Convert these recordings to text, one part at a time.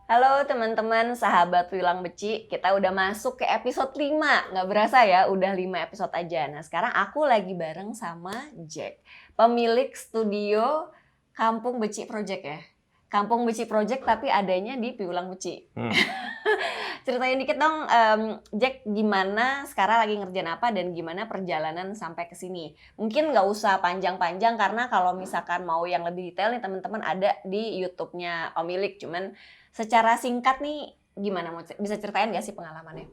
Halo teman-teman, sahabat Wilang Beci, kita udah masuk ke episode 5. Nggak berasa ya, udah 5 episode aja. Nah, sekarang aku lagi bareng sama Jack, pemilik studio Kampung Beci Project ya. Kampung Beci Project tapi adanya di Piulang Beci. Ceritain dikit dong, Jack, gimana sekarang lagi ngerjain apa dan gimana perjalanan sampai ke sini? Mungkin nggak usah panjang-panjang karena kalau misalkan mau yang lebih detail nih teman-teman ada di YouTube-nya pemilik. Cuman secara singkat nih gimana, bisa ceritain nggak sih pengalamannya?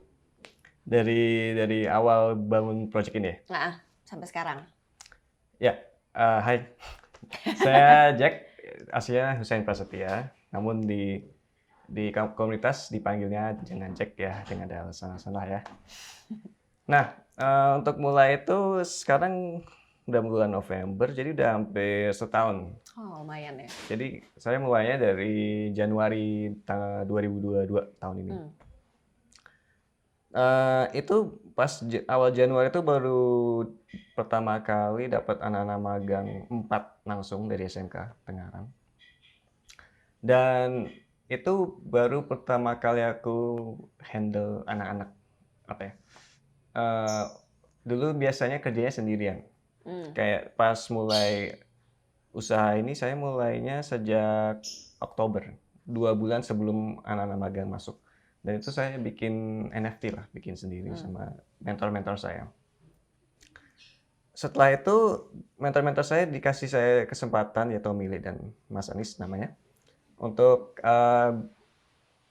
Dari awal bangun project ini ya? Nah, sampai sekarang. Ya, hai. Saya Jack, aslinya Hussein Prasetya. Namun di komunitas dipanggilnya jangan Jack ya, jangan ada alasan-alasan lah ya. Nah, untuk mulai itu sekarang udah bulan November, jadi udah hampir setahun. Oh, lumayan ya. Jadi saya mulainya dari Januari 2022 tahun ini. Itu pas awal Januari itu baru pertama kali dapat anak-anak magang 4 langsung dari SMK Tengaran. Dan itu baru pertama kali aku handle anak-anak apa ya? eh, Dulu biasanya kerjanya sendirian. Kayak pas mulai usaha ini saya mulainya sejak Oktober, 2 bulan sebelum anak-anak magang masuk. Dan itu saya bikin NFT lah, bikin sendiri sama mentor-mentor saya. Setelah itu mentor-mentor saya dikasih saya kesempatan, ya Tommy Lee dan Mas Anis namanya, untuk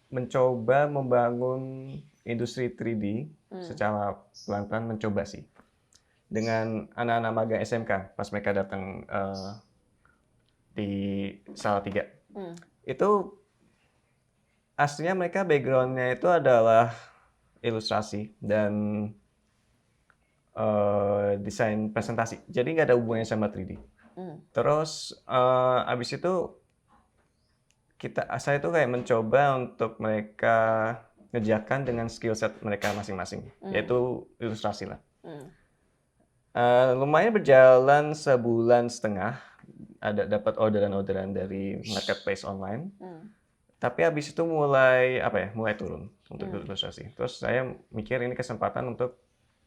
mencoba membangun industri 3D secara pelan-pelan, mencoba sih. Dengan anak-anak magang SMK pas mereka datang di Salatiga. Itu aslinya mereka background-nya itu adalah ilustrasi dan desain presentasi. Jadi nggak ada hubungannya sama 3D. Terus abis itu saya tuh kayak mencoba untuk mereka ngerjakan dengan skill set mereka masing-masing, yaitu ilustrasi lah. Lumayan berjalan sebulan setengah, ada dapat orderan-orderan dari marketplace online. Tapi habis itu mulai turun untuk ilustrasi. Terus saya mikir ini kesempatan untuk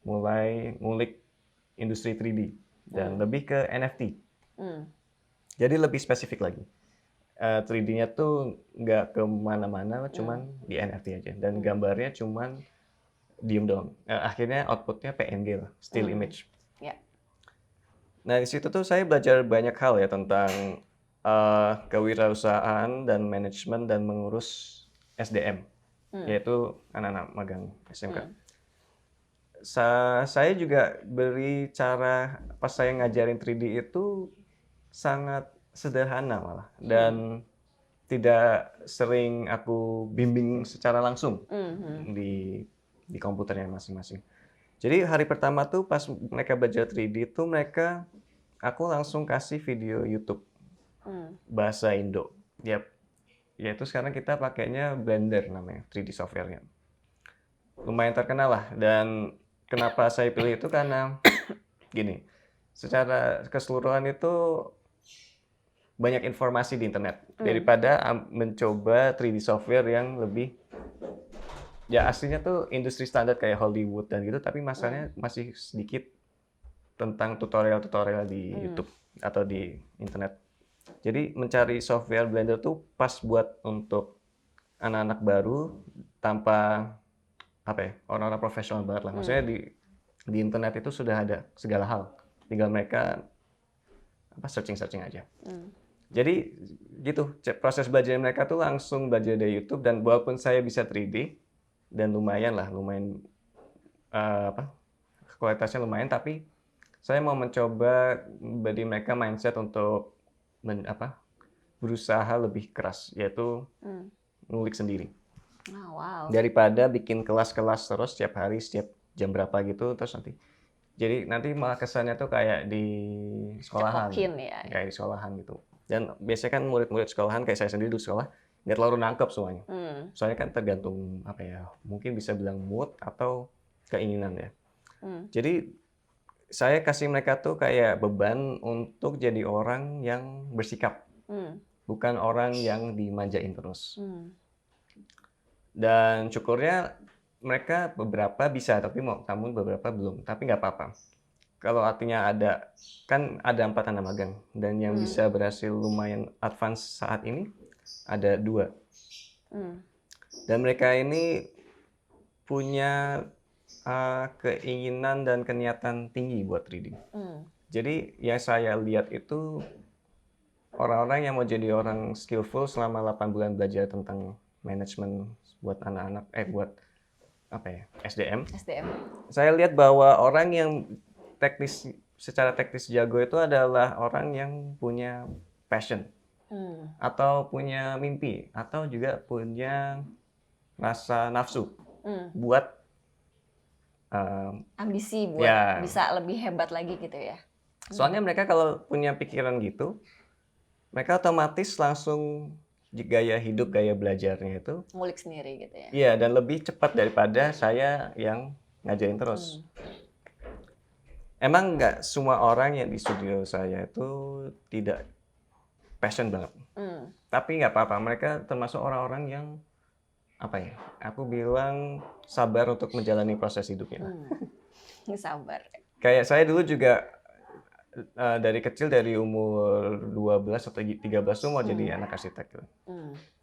mulai ngulik industri 3D dan lebih ke NFT. Jadi lebih spesifik lagi. 3D-nya tuh nggak kemana-mana, cuman di NFT aja. Dan gambarnya cuman diem doang. Akhirnya outputnya PNG lah, still image. Nah di situ tuh saya belajar banyak hal ya tentang kewirausahaan dan manajemen dan mengurus SDM, yaitu anak-anak magang SMK. Saya juga beri cara pas saya ngajarin 3D itu sangat sederhana malah, dan tidak sering aku bimbing secara langsung di komputernya masing-masing. Jadi hari pertama tuh pas mereka belajar 3D tuh aku langsung kasih video YouTube bahasa Indo. Yaitu sekarang kita pakainya Blender namanya, 3D software-nya. Lumayan terkenal lah, dan kenapa saya pilih itu karena gini, secara keseluruhan itu banyak informasi di internet daripada mencoba 3D software yang lebih, ya aslinya tuh industri standar kayak Hollywood dan gitu, tapi masalahnya masih sedikit tentang tutorial-tutorial di YouTube atau di internet. Jadi mencari software Blender tuh pas buat untuk anak-anak baru tanpa orang-orang profesional banget lah. Maksudnya di internet itu sudah ada segala hal, tinggal mereka searching aja. Jadi gitu, proses belajar mereka tuh langsung belajar dari YouTube, dan walaupun saya bisa 3D dan lumayan kualitasnya lumayan, tapi saya mau mencoba beri mereka mindset untuk berusaha lebih keras, yaitu ngulik sendiri. Wow. Daripada bikin kelas-kelas terus setiap hari, setiap jam berapa gitu, terus jadi nanti malah kesannya tuh kayak di sekolahan. Ya. Kayak di sekolahan gitu. Dan biasanya kan murid-murid sekolahan kayak saya sendiri di sekolah nggak terlalu nangkep semuanya. Soalnya kan tergantung mungkin bisa bilang mood atau keinginan ya. Jadi saya kasih mereka tuh kayak beban untuk jadi orang yang bersikap, bukan orang yang dimanjain terus. Dan syukurnya mereka beberapa bisa, namun beberapa belum. Tapi nggak apa-apa. Kalau artinya kan ada 4 anak magang. Dan yang bisa berhasil lumayan advance saat ini ada 2. Dan mereka ini punya keinginan dan keniatan tinggi buat 3D. Jadi yang saya lihat itu orang-orang yang mau jadi orang skillful selama 8 bulan belajar tentang manajemen buat anak-anak, buat SDM. Saya lihat bahwa orang yang secara teknis jago itu adalah orang yang punya passion, atau punya mimpi, atau juga punya rasa nafsu buat ambisi buat ya. bisa lebih hebat lagi gitu ya. Soalnya mereka kalau punya pikiran gitu, mereka otomatis langsung gaya hidup, gaya belajarnya itu ngulik sendiri gitu ya. iya, dan lebih cepat daripada saya yang ngajarin terus. Emang nggak semua orang yang di studio saya itu tidak passion banget. Tapi nggak apa-apa, mereka termasuk orang-orang yang aku bilang sabar untuk menjalani proses hidupnya. Sabar. Kayak saya dulu juga dari kecil, dari umur 12 atau 13 tuh mau jadi anak arsitek gitu.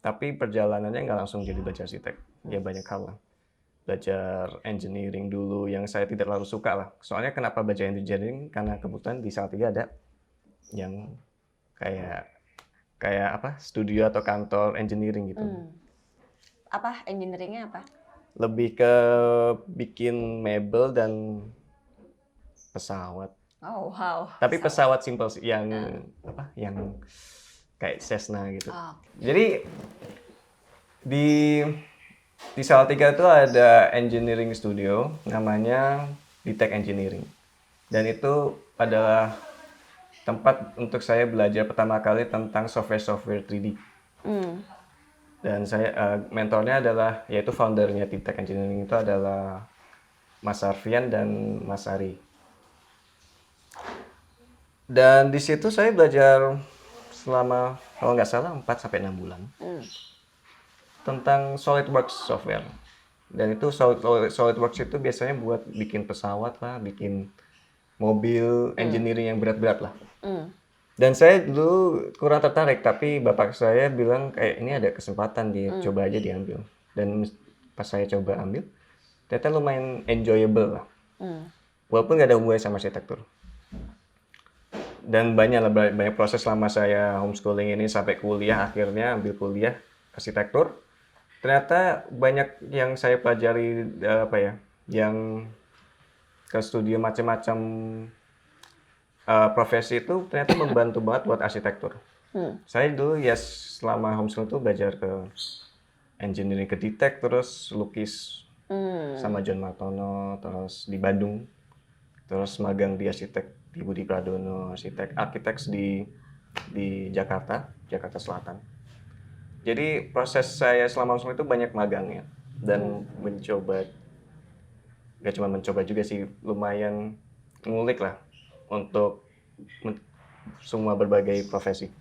Tapi perjalanannya nggak langsung jadi belajar arsitek. Ya banyak hal lah. Belajar engineering dulu yang saya tidak terlalu suka lah. Soalnya kenapa belajar engineering? Karena kebetulan di Salatiga ada yang kayak studio atau kantor engineering gitu. Apa engineeringnya apa? Lebih ke bikin mebel dan pesawat. Oh wow. Tapi pesawat simple sih, yang kayak Cessna gitu. Jadi di Salatiga itu ada engineering studio namanya DTEK Engineering. Dan itu adalah tempat untuk saya belajar pertama kali tentang software 3D. Dan saya mentornya adalah, yaitu foundernya DTEK Engineering itu adalah Mas Arfian dan Mas Ari. Dan di situ saya belajar selama, kalau nggak salah, 4-6 bulan. Tentang SolidWorks software. Dan itu SolidWorks itu biasanya buat bikin pesawat lah, bikin mobil, engineering yang berat-berat lah. Dan saya dulu kurang tertarik, tapi bapak saya bilang kayak ini ada kesempatan, coba aja diambil. Dan pas saya coba ambil, ternyata lumayan enjoyable lah. Walaupun nggak ada hubungannya sama arsitektur. Dan banyak proses selama saya homeschooling ini sampai kuliah, akhirnya ambil kuliah arsitektur. Ternyata banyak yang saya pelajari yang ke studio macam-macam profesi itu ternyata membantu banget buat arsitektur. Saya dulu ya selama homeschooling tuh belajar ke engineering ke DTEK, terus lukis sama John Martono, terus di Bandung, terus magang di arsitek di Budi Pradono, architects di Jakarta Selatan. Jadi proses saya selama homeschooling itu banyak magangnya dan gak cuma mencoba juga sih, lumayan ngulik lah untuk semua berbagai profesi.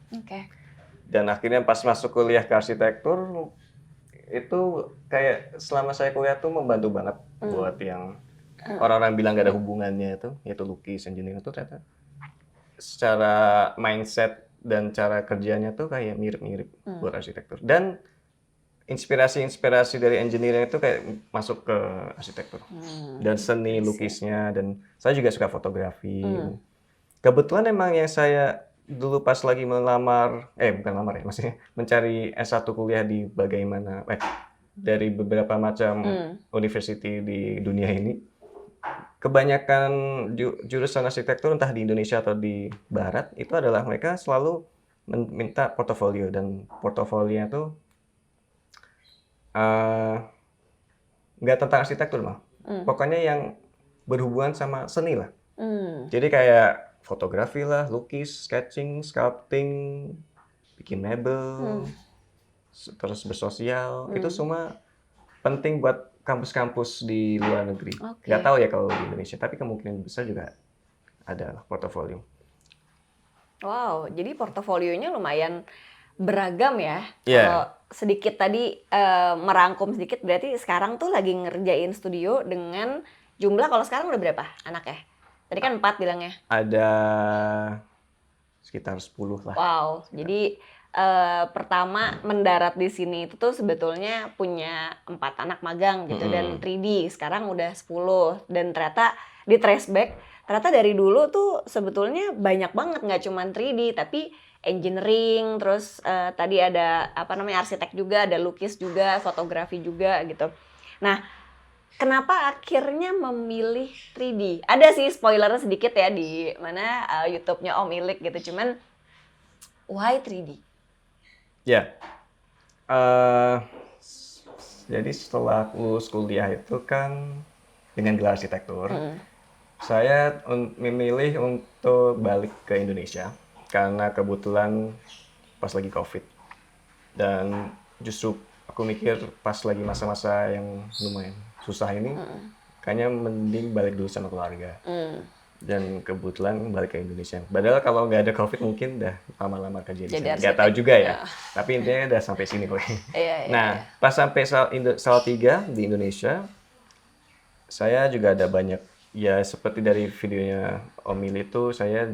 Dan akhirnya pas masuk kuliah ke arsitektur, itu kayak selama saya kuliah tuh membantu banget buat yang orang-orang bilang gak ada hubungannya yaitu lukis, engineering itu ternyata secara mindset dan cara kerjanya tuh kayak mirip-mirip buat arsitektur. Dan inspirasi dari engineering itu kayak masuk ke arsitektur. Dan seni lukisnya, dan saya juga suka fotografi. Kebetulan emang yang saya dulu pas lagi maksudnya mencari S1 kuliah di dari beberapa macam university di dunia ini, kebanyakan jurusan arsitektur entah di Indonesia atau di Barat itu adalah mereka selalu minta portofolio, dan portofolionya tuh nggak tentang arsitektur mah, pokoknya yang berhubungan sama seni lah. Jadi kayak fotografi lah, lukis, sketching, sculpting, bikin mebel, terus bersosial, itu semua penting buat kampus-kampus di luar negeri. Nggak tahu ya kalau di Indonesia, tapi kemungkinan besar juga ada portofolio. Wow, jadi portofolionya lumayan beragam ya. Yeah. sedikit tadi merangkum sedikit, berarti sekarang tuh lagi ngerjain studio dengan jumlah kalau sekarang udah berapa anaknya? Tadi kan 4 bilangnya. Ada sekitar 10 lah. Wow, jadi pertama mendarat di sini itu tuh sebetulnya punya 4 anak magang gitu dan 3D, sekarang udah 10 dan ternyata di trace back, ternyata dari dulu tuh sebetulnya banyak banget nggak cuman 3D tapi engineering, terus tadi ada apa namanya arsitek juga, ada lukis juga, fotografi juga gitu. Nah, kenapa akhirnya memilih 3D? Ada sih spoilernya sedikit ya di mana YouTube-nya Om Ilik gitu, cuman why 3D? Ya, jadi setelah lulus kuliah itu kan dengan gelar arsitektur, saya memilih untuk balik ke Indonesia karena kebetulan pas lagi COVID. Dan justru aku mikir pas lagi masa-masa yang lumayan susah ini, kayaknya mending balik dulu sama keluarga. Dan kebetulan balik ke Indonesia. Padahal kalau nggak ada COVID mungkin udah lama-lama kerja di Jadi sana. Nggak tahu juga ya. Tapi intinya udah sampai sini kok. Iya. Nah, pas sampai Salatiga di Indonesia, saya juga ada banyak, ya seperti dari videonya Om Mili itu, saya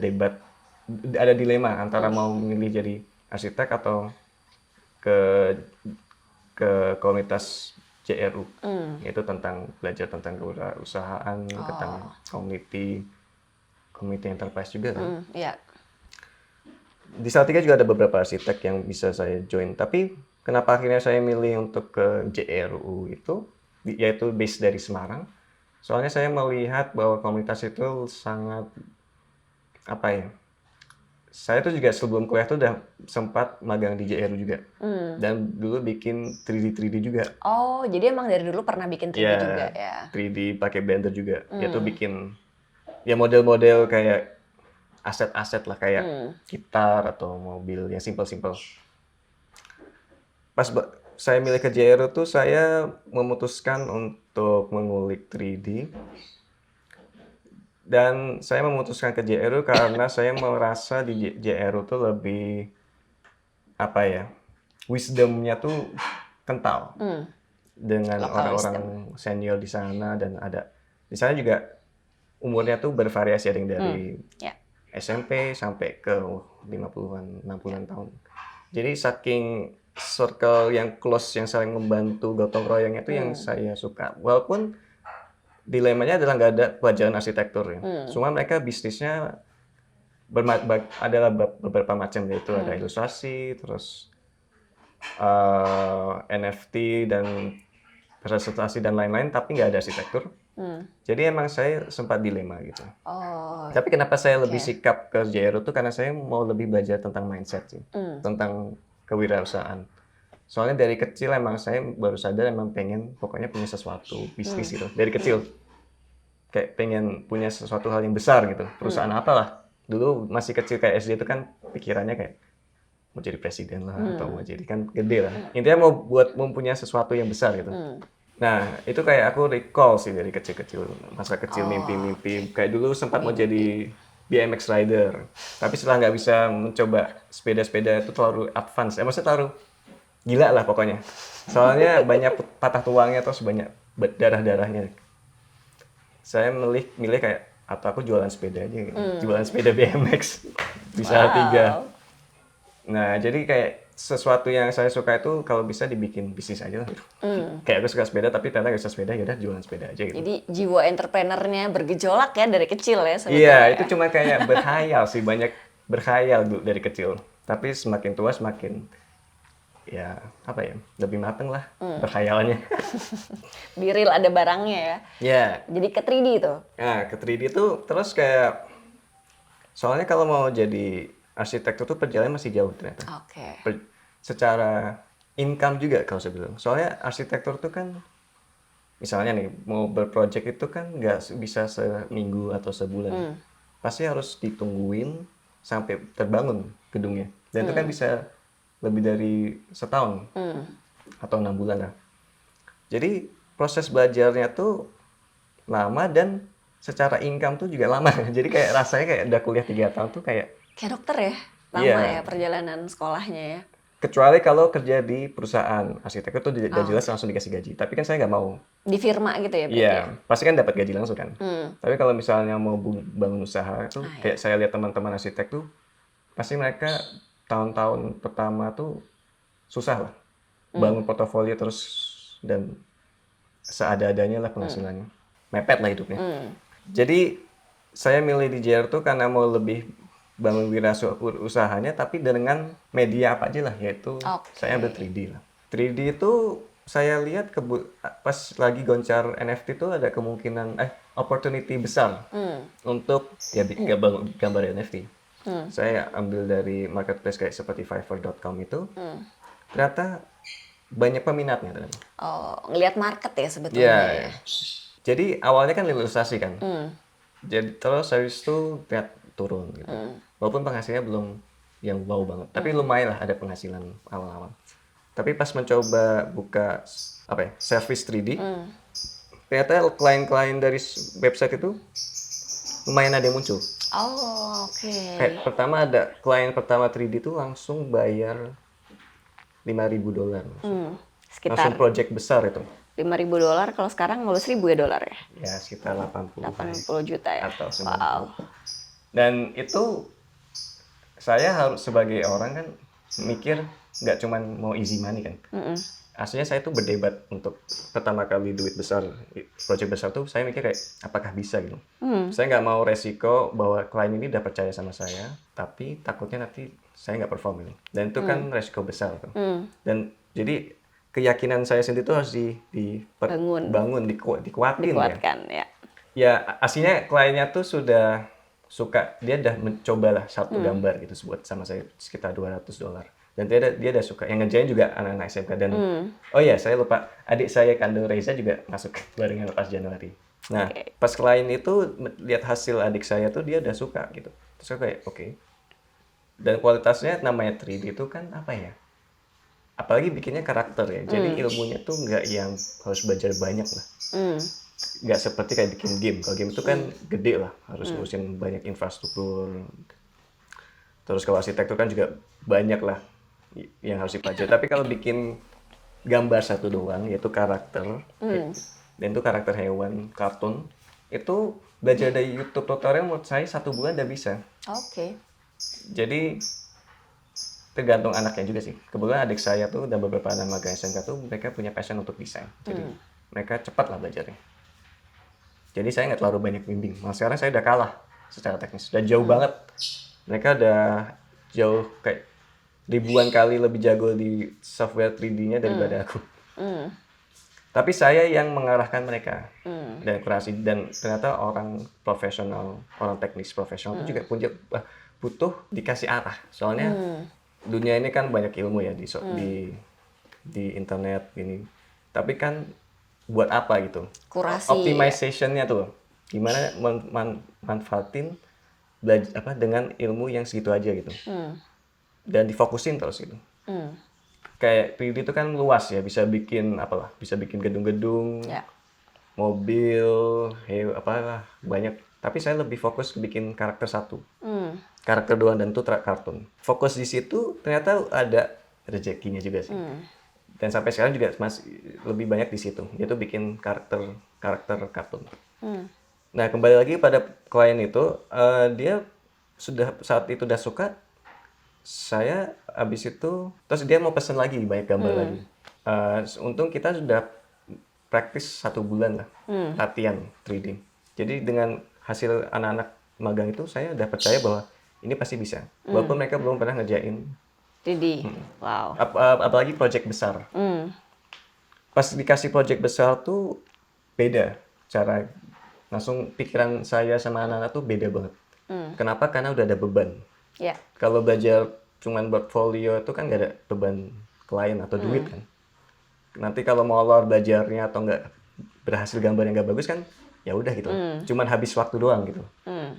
ada dilema antara mau memilih jadi arsitek atau ke komunitas JRU, yaitu tentang belajar tentang kewirausahaan, tentang community enterprise juga kan. Iya. Di Salatiga juga ada beberapa arsitek yang bisa saya join, tapi kenapa akhirnya saya milih untuk ke JRU itu, yaitu base dari Semarang. Soalnya saya melihat bahwa komunitas itu sangat, apa ya, saya tuh juga sebelum kuliah tuh udah sempat magang di JRU juga. Dan dulu bikin 3D juga. Oh, jadi emang dari dulu pernah bikin 3D juga ya? 3D pakai Blender juga. Itu bikin ya model-model kayak aset-aset lah, kayak gitar atau mobil yang simple-simple. Pas saya milih ke JRU tuh saya memutuskan untuk mengulik 3D. Dan saya memutuskan ke JRU karena saya merasa di JRU tuh lebih, apa ya, wisdomnya tuh kental. Dengan orang-orang senior di sana, dan ada di sana juga umurnya tuh bervariasi, ada yang dari SMP sampai ke 50-an, 60-an tahun. Jadi saking circle yang close, yang saling membantu, gotong royongnya itu yang saya suka. Walaupun dilemanya adalah nggak ada pelajaran arsitektur ya. Cuma mereka bisnisnya adalah beberapa macam, yaitu ada ilustrasi, terus NFT dan presentasi dan lain-lain, tapi nggak ada arsitektur. Jadi emang saya sempat dilema gitu. Tapi kenapa saya lebih sikap ke JRU tuh karena saya mau lebih belajar tentang mindset sih, tentang kewirausahaan. Soalnya dari kecil emang saya baru sadar emang pengen pokoknya punya sesuatu bisnis gitu. Dari kecil kayak pengen punya sesuatu hal yang besar gitu. Perusahaan apalah. Dulu masih kecil kayak SD itu kan pikirannya kayak mau jadi presiden lah atau mau jadi, kan gede lah. Intinya mau mempunyai sesuatu yang besar gitu. Nah, itu kayak aku recall sih dari kecil-kecil, masa kecil mimpi-mimpi. Kayak dulu sempat mau jadi BMX rider. Tapi setelah nggak bisa mencoba sepeda-sepeda itu terlalu advance. Maksudnya terlalu gila lah pokoknya. Soalnya banyak patah tulangnya, terus banyak darah-darahnya. Saya milih kayak, atau aku jualan sepeda aja, jualan sepeda BMX di Salatiga. Nah, jadi kayak sesuatu yang saya suka itu kalau bisa dibikin bisnis aja lah. Kayak aku suka sepeda tapi ternyata gak bisa sepeda, ya udah jualan sepeda aja gitu. Jadi jiwa entrepreneurnya bergejolak ya dari kecil ya sebetulnya. Iya, itu cuma kayak berkhayal sih, banyak berkhayal dari kecil. Tapi semakin tua semakin, ya apa ya, lebih mateng lah berkhayalannya. Di real ada barangnya ya. Iya. Jadi ke 3D itu. Nah, ke 3D tuh terus kayak, soalnya kalau mau jadi arsitektur tuh perjalanan masih jauh ternyata. Secara income juga kalau saya bilang. Soalnya arsitektur tuh kan, misalnya nih mau berproject itu kan nggak bisa seminggu atau sebulan. Pasti harus ditungguin sampai terbangun gedungnya. Dan itu kan bisa lebih dari setahun atau 6 bulan lah. Jadi proses belajarnya tuh lama dan secara income tuh juga lama. Jadi kayak rasanya kayak udah kuliah 3 tahun tuh kayak dokter ya, lama ya perjalanan sekolahnya ya. Kecuali kalau kerja di perusahaan arsitek itu udah Oh. jelas langsung dikasih gaji. Tapi kan saya nggak mau. Di firma gitu ya berarti Iya, ya? pasti kan dapat gaji langsung kan. Tapi kalau misalnya mau bangun usaha tuh, Ah, kayak saya lihat teman-teman arsitek tuh, pasti mereka tahun-tahun pertama tuh susah lah. Bangun portofolio terus dan seada-adanya lah penghasilannya. Mepet lah hidupnya. Jadi saya milih di JR tuh karena mau lebih bangun usahanya, tapi dengan media apa aja lah, yaitu Oke. saya ambil 3D lah. 3D itu saya lihat pas lagi goncar NFT tuh ada kemungkinan opportunity besar untuk ya gambar NFT. Saya ambil dari marketplace kayak seperti Fiverr.com itu, ternyata banyak peminatnya ternyata. Oh, ngelihat market ya sebetulnya Iya, ya. iya. Jadi awalnya kan ilustrasi kan. Jadi terus habis itu lihat turun gitu. Walaupun penghasilannya belum yang wow banget, tapi lumayan lah ada penghasilan awal-awal. Tapi pas mencoba buka service 3D, ternyata klien-klien dari website itu lumayan ada yang muncul. Oh, oke. Kayak pertama ada klien pertama 3D itu langsung bayar $5.000. Sekitar Langsung project besar itu. $5.000 kalau sekarang ngelus 1.000 ya dolar ya? Ya sekitar 80 80 juta ya? atau 90. Wow. Dan itu saya harus sebagai orang kan mikir nggak cuman mau easy money kan. Aslinya saya tuh berdebat untuk pertama kali duit besar, project besar tuh saya mikir kayak apakah bisa gitu. Saya nggak mau resiko bahwa klien ini udah percaya sama saya, tapi takutnya nanti saya nggak perform gitu. Dan itu kan resiko besar tuh. Dan jadi keyakinan saya sendiri tuh harus dibangun, dikuatin ya. Dikuatkan ya. Ya aslinya kliennya tuh sudah suka, dia udah mencoba lah satu gambar gitu buat sama saya sekitar $200. Dan dia udah suka, yang ngerjain juga anak-anak SMK. Dan oh ya saya lupa, adik saya kandung Reza juga masuk barengan pas Januari. Nah pas klien itu lihat hasil adik saya tuh dia udah suka gitu. Terus saya kayak oke. Dan kualitasnya namanya 3D itu kan apa ya, apalagi bikinnya karakter ya, jadi ilmunya tuh nggak yang harus belajar banyak lah. Nggak seperti kayak bikin game. Kalau game itu kan gede lah, harus ngurusin banyak infrastruktur. Terus kalau arsitektur kan juga banyak lah yang harus dipelajari. Tapi kalau bikin gambar satu doang, yaitu karakter, dan itu karakter hewan, kartun, itu belajar dari YouTube tutorial menurut saya 1 bulan udah bisa. Oke. Jadi tergantung anaknya juga sih. Kebetulan adik saya tuh dan beberapa anak magang SMK tuh mereka punya passion untuk desain. Jadi mereka cepat lah belajarnya. Jadi saya nggak terlalu banyak bimbing. Malah sekarang saya udah kalah secara teknis. Udah jauh banget. Mereka udah jauh kayak ribuan kali lebih jago di software 3D-nya daripada aku. Tapi saya yang mengarahkan mereka dan kreasi. Dan ternyata orang profesional, orang teknis profesional itu juga butuh dikasih arah. Soalnya dunia ini kan banyak ilmu ya di internet ini. Tapi kan buat apa gitu? Kurasi. Optimization-nya tuh. Gimana manfaatin dengan ilmu yang segitu aja gitu. Dan difokusin terus gitu. Kayak 3D itu kan luas ya, bisa bikin bisa bikin gedung-gedung, mobil, banyak. Tapi saya lebih fokus bikin karakter satu. Karakter doang dan itu kartun. Fokus di situ ternyata ada rezekinya juga sih. Dan sampai sekarang juga masih lebih banyak di situ, yaitu bikin karakter kartun. Nah, kembali lagi pada klien itu, dia saat itu udah suka, saya habis itu, terus dia mau pesen lagi, banyak gambar lagi. Untung kita sudah praktis 1 bulan lah, latihan 3D. Jadi dengan hasil anak-anak magang itu, saya udah percaya bahwa ini pasti bisa. Walaupun mereka belum pernah ngerjain 3D. Wow. apalagi project besar. Pas dikasih project besar tuh beda cara, langsung pikiran saya sama anak-anak tuh beda banget. Kenapa? Karena udah ada beban. Ya. Kalau belajar cuman portfolio itu kan nggak ada beban klien atau duit kan. Nanti kalau molor belajarnya atau nggak berhasil gambar yang nggak bagus kan, ya udah gitu. Cuman habis waktu doang gitu.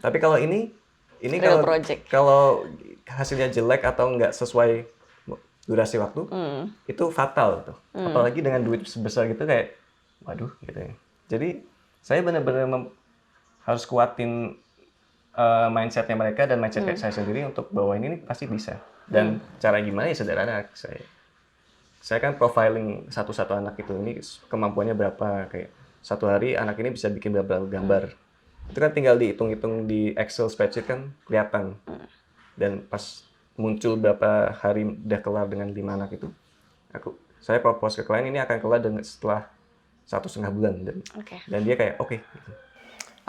Tapi kalau ini Real project. kalau hasilnya jelek atau nggak sesuai durasi waktu, itu fatal tuh. Apalagi dengan duit sebesar gitu kayak, waduh gitu ya. Jadi saya benar-benar harus kuatin mindsetnya mereka dan mindset saya sendiri untuk bahwa ini pasti bisa. Dan cara gimana ya sederhana. Saya kan profiling satu-satu anak itu, ini kemampuannya berapa, kayak satu hari anak ini bisa bikin berapa gambar. Itu kan tinggal dihitung-hitung di Excel spreadsheet kan kelihatan. Dan pas muncul berapa hari udah kelar dengan 5 anak itu, saya propose ke klien ini akan kelar setelah 1,5 bulan dan dia kayak oke. Gitu.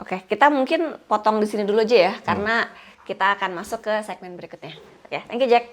Oke, kita mungkin potong di sini dulu aja ya, karena kita akan masuk ke segmen berikutnya. Oke, thank you Jack.